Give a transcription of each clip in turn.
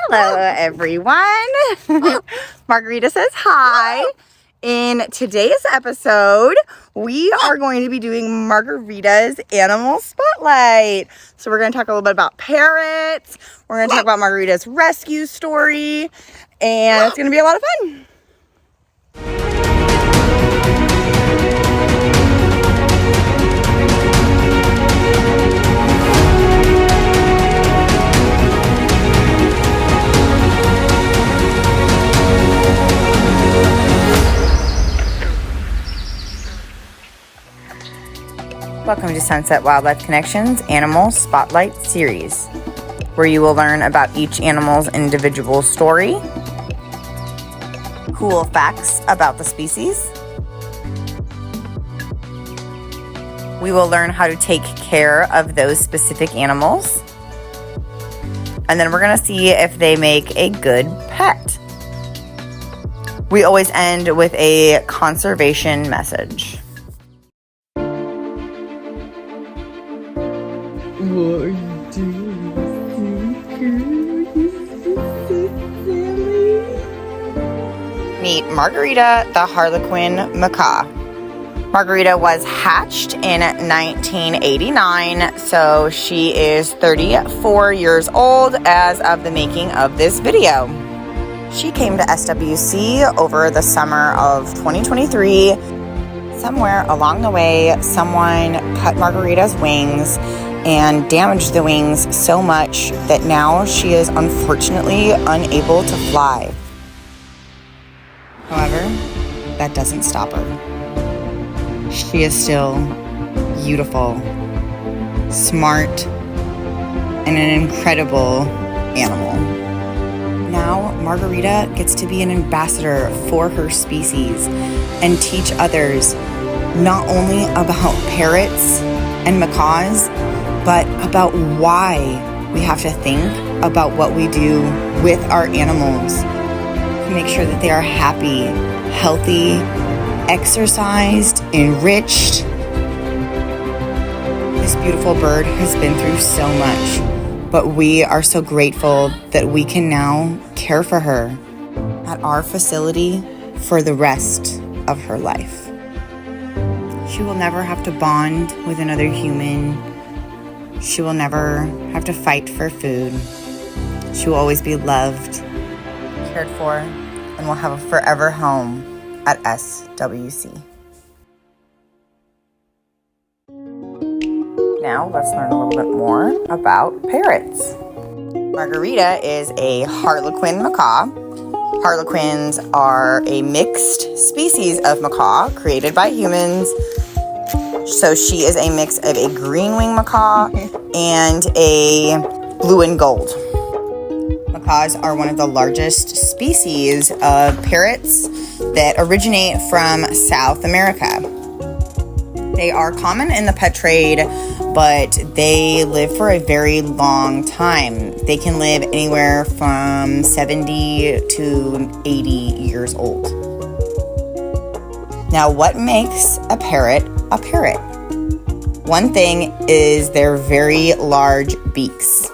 Hello, everyone. Margarita says hi. In today's episode, we are going to be doing Margarita's Animal Spotlight. So we're going to talk a little bit about parrots. We're going to talk about Margarita's rescue story. And it's going to be a lot of fun. Welcome to Sunset Wildlife Connections Animal Spotlight Series, where you will learn about each animal's individual story, cool facts about the species. We will learn how to take care of those specific animals. And then we're going to see if they make a good pet. We always end with a conservation message. What are you doing? Meet Margarita, the Harlequin macaw. Margarita was hatched in 1989, so she is 34 years old as of the making of this video. She came to SWC over the summer of 2023. Somewhere along the way, someone cut Margarita's wings and damaged the wings so much that now she is unfortunately unable to fly. However, that doesn't stop her. She is still beautiful, smart, and an incredible animal. Now, Margarita gets to be an ambassador for her species and teach others not only about parrots and macaws, but about why we have to think about what we do with our animals to make sure that they are happy, healthy, exercised, enriched. This beautiful bird has been through so much, but we are so grateful that we can now care for her at our facility for the rest of her life. She will never have to bond with another human. She will never have to fight for food. She will always be loved, cared for, and will have a forever home at SWC. Now let's learn a little bit more about parrots. Margarita is a Harlequin macaw. Harlequins are a mixed species of macaw created by humans. So she is a mix of a green-winged macaw and a blue and gold. Macaws are one of the largest species of parrots that originate from South America. They are common in the pet trade, but they live for a very long time. They can live anywhere from 70 to 80 years old. Now, what makes a parrot a parrot? One thing is their very large beaks.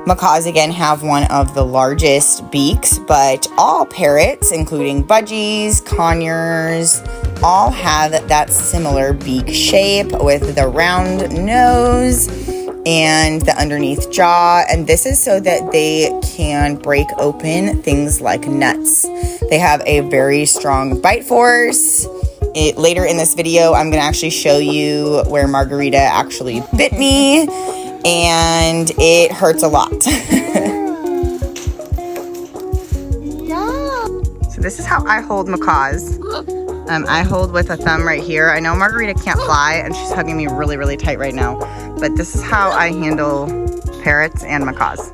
Macaws again have one of the largest beaks, but all parrots, including budgies, conures, all have that similar beak shape with the round nose and the underneath jaw, and this is so that they can break open things like nuts. They have a very strong bite force. Later in this video, I'm going to actually show you where Margarita actually bit me, and it hurts a lot. So this is how I hold macaws. I hold with a thumb right here. I know Margarita can't fly, and she's hugging me really, really tight right now, but this is how I handle parrots and macaws.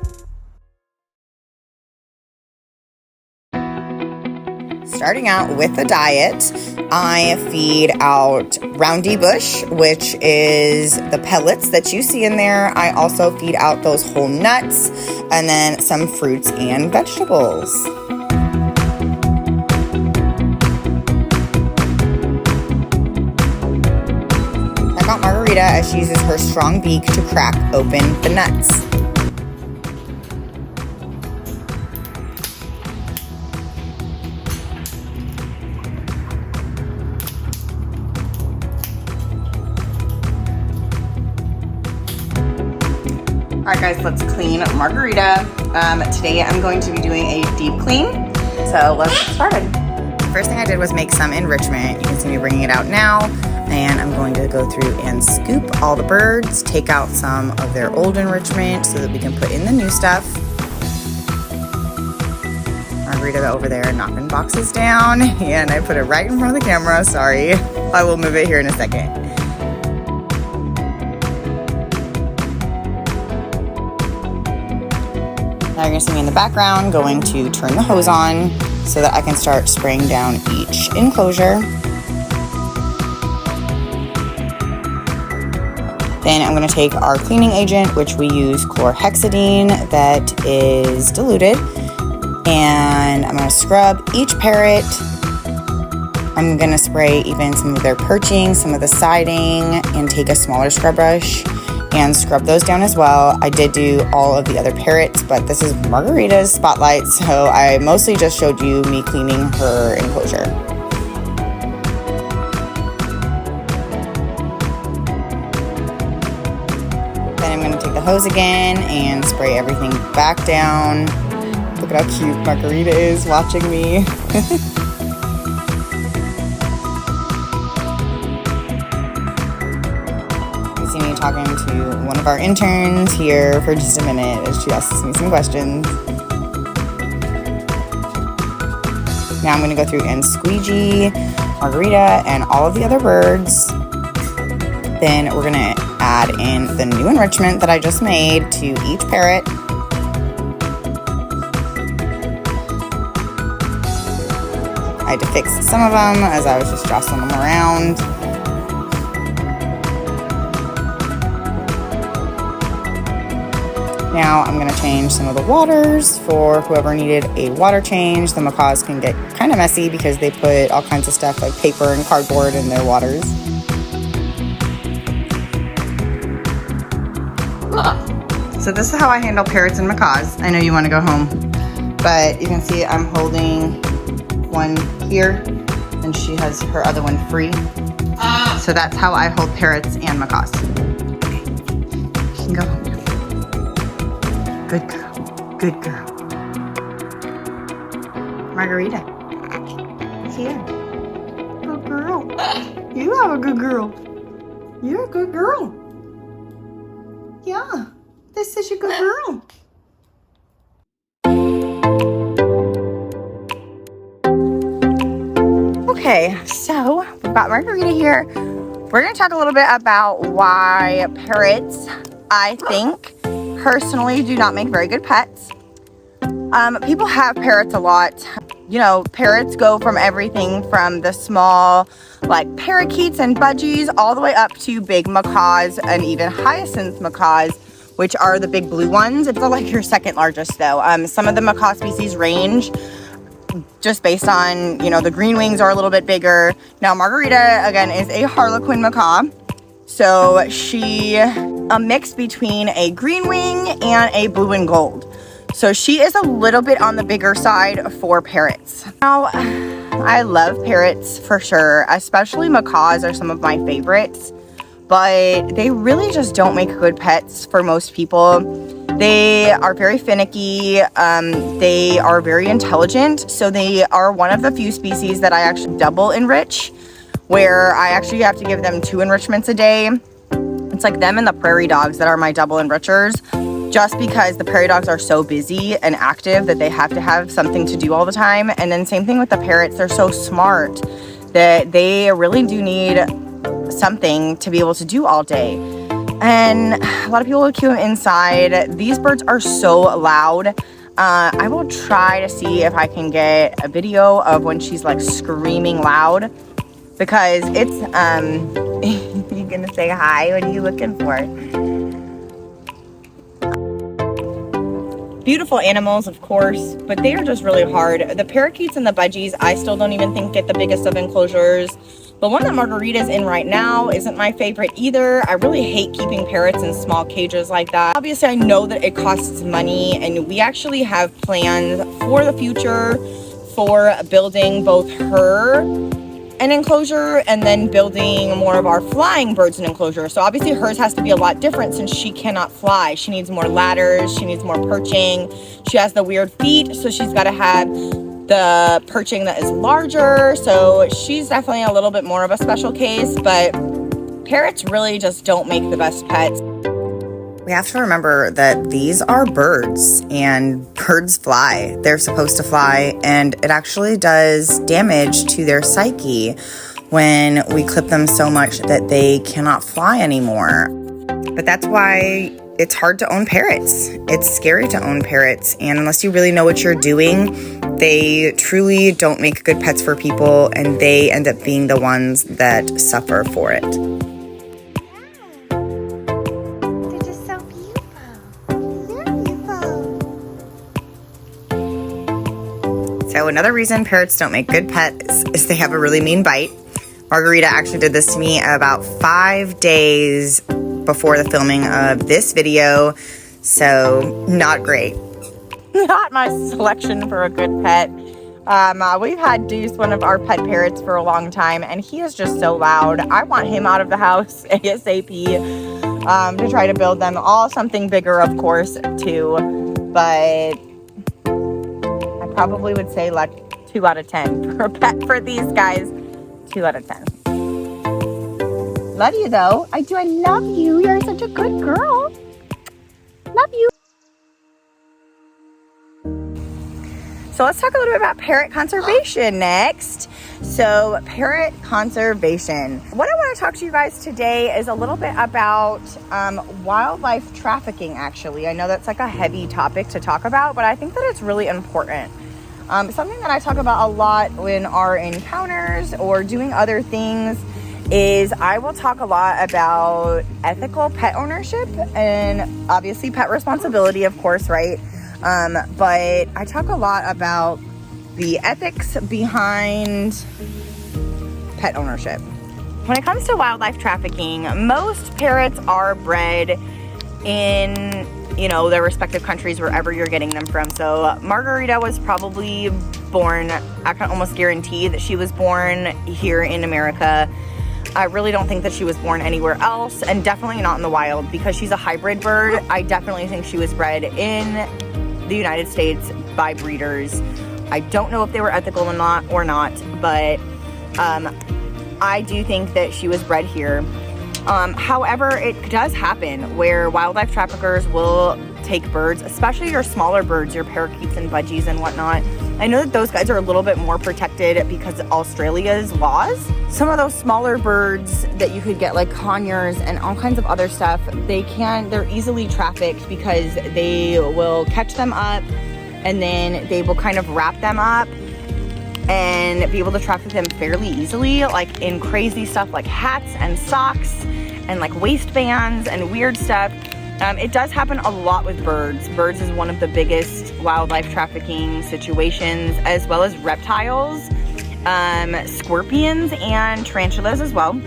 Starting out with the diet, I feed out roundy bush, which is the pellets that you see in there. I also feed out those whole nuts and then some fruits and vegetables. Check out Margarita as she uses her strong beak to crack open the nuts. Alright guys, let's clean Margarita. Today I'm going to be doing a deep clean, so let's get started. The first thing I did was make some enrichment. You can see me bringing it out now, and I'm going to go through and scoop all the birds, take out some of their old enrichment so that we can put in the new stuff. Margarita over there knocking boxes down, and I put it right in front of the camera, sorry. I will move it here in a second. Now you're going to see me in the background going to turn the hose on so that I can start spraying down each enclosure. Then I'm going to take our cleaning agent, which we use chlorhexidine that is diluted, and I'm going to scrub each parrot. I'm going to spray even some of their perching, some of the siding, and take a smaller scrub brush and scrub those down as well. I did do all of the other parrots, but this is Margarita's spotlight, so I mostly just showed you me cleaning her enclosure. Then I'm going to take the hose again and spray everything back down. Look at how cute Margarita is watching me. See me talking to one of our interns here for just a minute as she asks me some questions. Now I'm going to go through and squeegee Margarita and all of the other birds. Then we're going to add in the new enrichment that I just made to each parrot. I had to fix some of them as I was just jostling them around. Now I'm going to change some of the waters for whoever needed a water change. The macaws can get kind of messy because they put all kinds of stuff like paper and cardboard in their waters. So this is how I handle parrots and macaws. I know you want to go home, but you can see I'm holding one here and she has her other one free. So that's how I hold parrots and macaws. Okay, you can go home. Good girl. Good girl. Margarita. Here. Good girl. You are a good girl. You're a good girl. Yeah. This is your good girl. Okay, so we've got Margarita here. We're going to talk a little bit about why parrots, I think, personally do not make very good pets. People have parrots a lot. You know, parrots go from everything from the small like parakeets and budgies all the way up to big macaws and even hyacinth macaws, which are the big blue ones. It's like your second largest though. Some of the macaw species range just based on, you know, the green wings are a little bit bigger. Now Margarita again is a Harlequin macaw. So she a mix between a green wing and a blue and gold. So she is a little bit on the bigger side for parrots. Now, I love parrots for sure, especially macaws are some of my favorites, but they really just don't make good pets for most people. They are very finicky, they are very intelligent, so they are one of the few species that I actually double enrich, where I actually have to give them 2 enrichments a day. It's like them and the prairie dogs that are my double enrichers, just because the prairie dogs are so busy and active that they have to have something to do all the time. And then same thing with the parrots, they're so smart that they really do need something to be able to do all day. And a lot of people will keep them inside. These birds are so loud. I will try to see if I can get a video of when she's like screaming loud, because it's you gonna say hi? What are you looking for? Beautiful animals, of course, but they are just really hard. The parakeets and the budgies, I still don't even think get the biggest of enclosures. The one that Margarita's in right now isn't my favorite either. I really hate keeping parrots in small cages like that. Obviously, I know that it costs money, and we actually have plans for the future for building both her an enclosure and then building more of our flying birds in enclosure. So obviously hers has to be a lot different since she cannot fly. She needs more ladders, she needs more perching. She has the weird feet, so she's got to have the perching that is larger. So she's definitely a little bit more of a special case, but parrots really just don't make the best pets. We have to remember that these are birds, and birds fly. They're supposed to fly, and it actually does damage to their psyche when we clip them so much that they cannot fly anymore. But that's why it's hard to own parrots. It's scary to own parrots, and unless you really know what you're doing, they truly don't make good pets for people, and they end up being the ones that suffer for it. So another reason parrots don't make good pets is they have a really mean bite. Margarita actually did this to me about 5 days before the filming of this video, so not great. Not my selection for a good pet. We've had Deuce, one of our pet parrots, for a long time, and he is just so loud. I want him out of the house ASAP to try to build them all something bigger, of course, too, but probably would say like 2 out of 10 for a pet for these guys. 2 out of 10. Love you though. I love you. You're such a good girl. Love you. So let's talk a little bit about parrot conservation next. So parrot conservation. What I want to talk to you guys today is a little bit about wildlife trafficking, actually. I know that's like a heavy topic to talk about, but I think that it's really important. Something that I talk about a lot in our encounters or doing other things is I will talk a lot about ethical pet ownership and obviously pet responsibility, of course, right? But I talk a lot about the ethics behind pet ownership. When it comes to wildlife trafficking, most parrots are bred in, you know, their respective countries, wherever you're getting them from. So Margarita was probably born, I can almost guarantee that she was born here in America. I really don't think that she was born anywhere else, and definitely not in the wild, because she's a hybrid bird. I definitely think she was bred in the United States by breeders. I don't know if they were ethical or not, but I do think that she was bred here. However, it does happen where wildlife traffickers will take birds, especially your smaller birds, your parakeets and budgies and whatnot. I know that those guys are a little bit more protected because of Australia's laws. Some of those smaller birds that you could get, like conures and all kinds of other stuff, they're easily trafficked because they will catch them up and then they will kind of wrap them up and be able to traffic them fairly easily, like in crazy stuff like hats and socks and like waistbands and weird stuff. It does happen a lot with birds. Birds is one of the biggest wildlife trafficking situations, as well as reptiles, scorpions and tarantulas as well.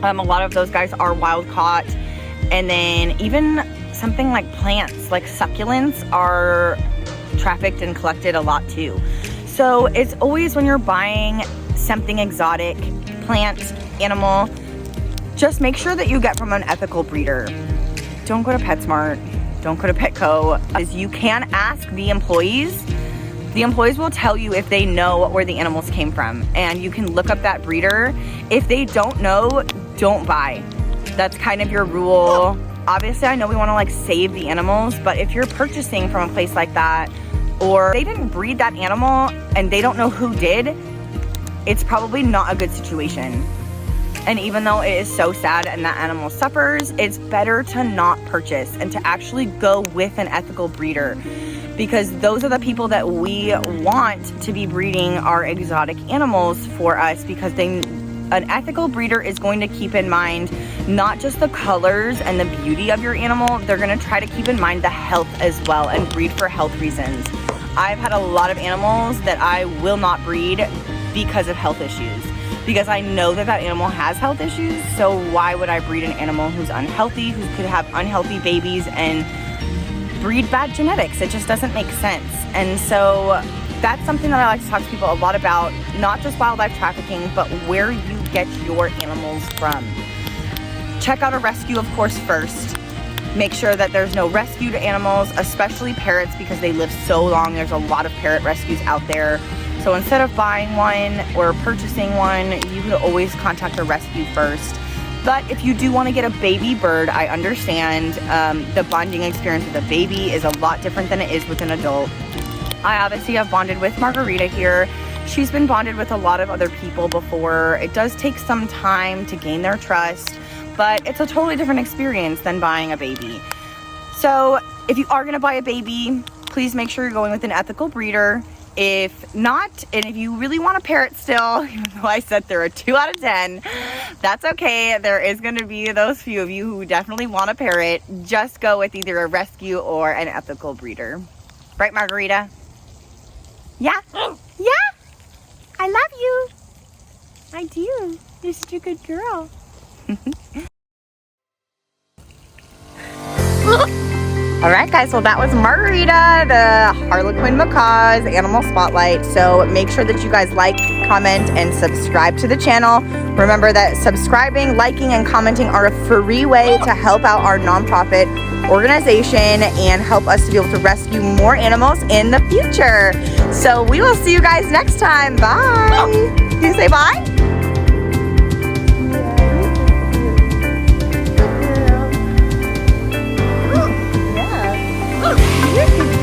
A lot of those guys are wild caught. And then even something like plants, like succulents, are trafficked and collected a lot too. So it's always, when you're buying something exotic, plant, animal, just make sure that you get from an ethical breeder. Don't go to PetSmart, don't go to Petco, because you can ask the employees. The employees will tell you if they know where the animals came from, and you can look up that breeder. If they don't know, don't buy. That's kind of your rule. Obviously, I know we want to like save the animals, but if you're purchasing from a place like that, or they didn't breed that animal and they don't know who did, it's probably not a good situation. And even though it is so sad and that animal suffers, it's better to not purchase and to actually go with an ethical breeder, because those are the people that we want to be breeding our exotic animals for us, because an ethical breeder is going to keep in mind not just the colors and the beauty of your animal, they're going to try to keep in mind the health as well and breed for health reasons. I've had a lot of animals that I will not breed because of health issues, because I know that that animal has health issues. So why would I breed an animal who's unhealthy, who could have unhealthy babies and breed bad genetics? It just doesn't make sense. And so that's something that I like to talk to people a lot about, not just wildlife trafficking, but where you get your animals from. Check out a rescue, of course, first. Make sure that there's no rescued animals, especially parrots, because they live so long. There's a lot of parrot rescues out there. So instead of buying one or purchasing one, you could always contact a rescue first. But if you do want to get a baby bird, I understand the bonding experience with a baby is a lot different than it is with an adult. I obviously have bonded with Margarita here. She's been bonded with a lot of other people before. It does take some time to gain their trust, but it's a totally different experience than buying a baby. So if you are going to buy a baby, please make sure you're going with an ethical breeder. If not, and if you really want a parrot still, even though I said they're a 2 out of 10, that's okay. There is going to be those few of you who definitely want a parrot. Just go with either a rescue or an ethical breeder. Right, Margarita? Yeah? Yeah? I love you. I do. You're such a good girl. Alright guys, well that was Margarita, the Harlequin Macaw's Animal Spotlight. So make sure that you guys like, comment, and subscribe to the channel. Remember that subscribing, liking, and commenting are a free way to help out our nonprofit organization and help us to be able to rescue more animals in the future. So we will see you guys next time. Bye. Can you say bye? Yeah. You're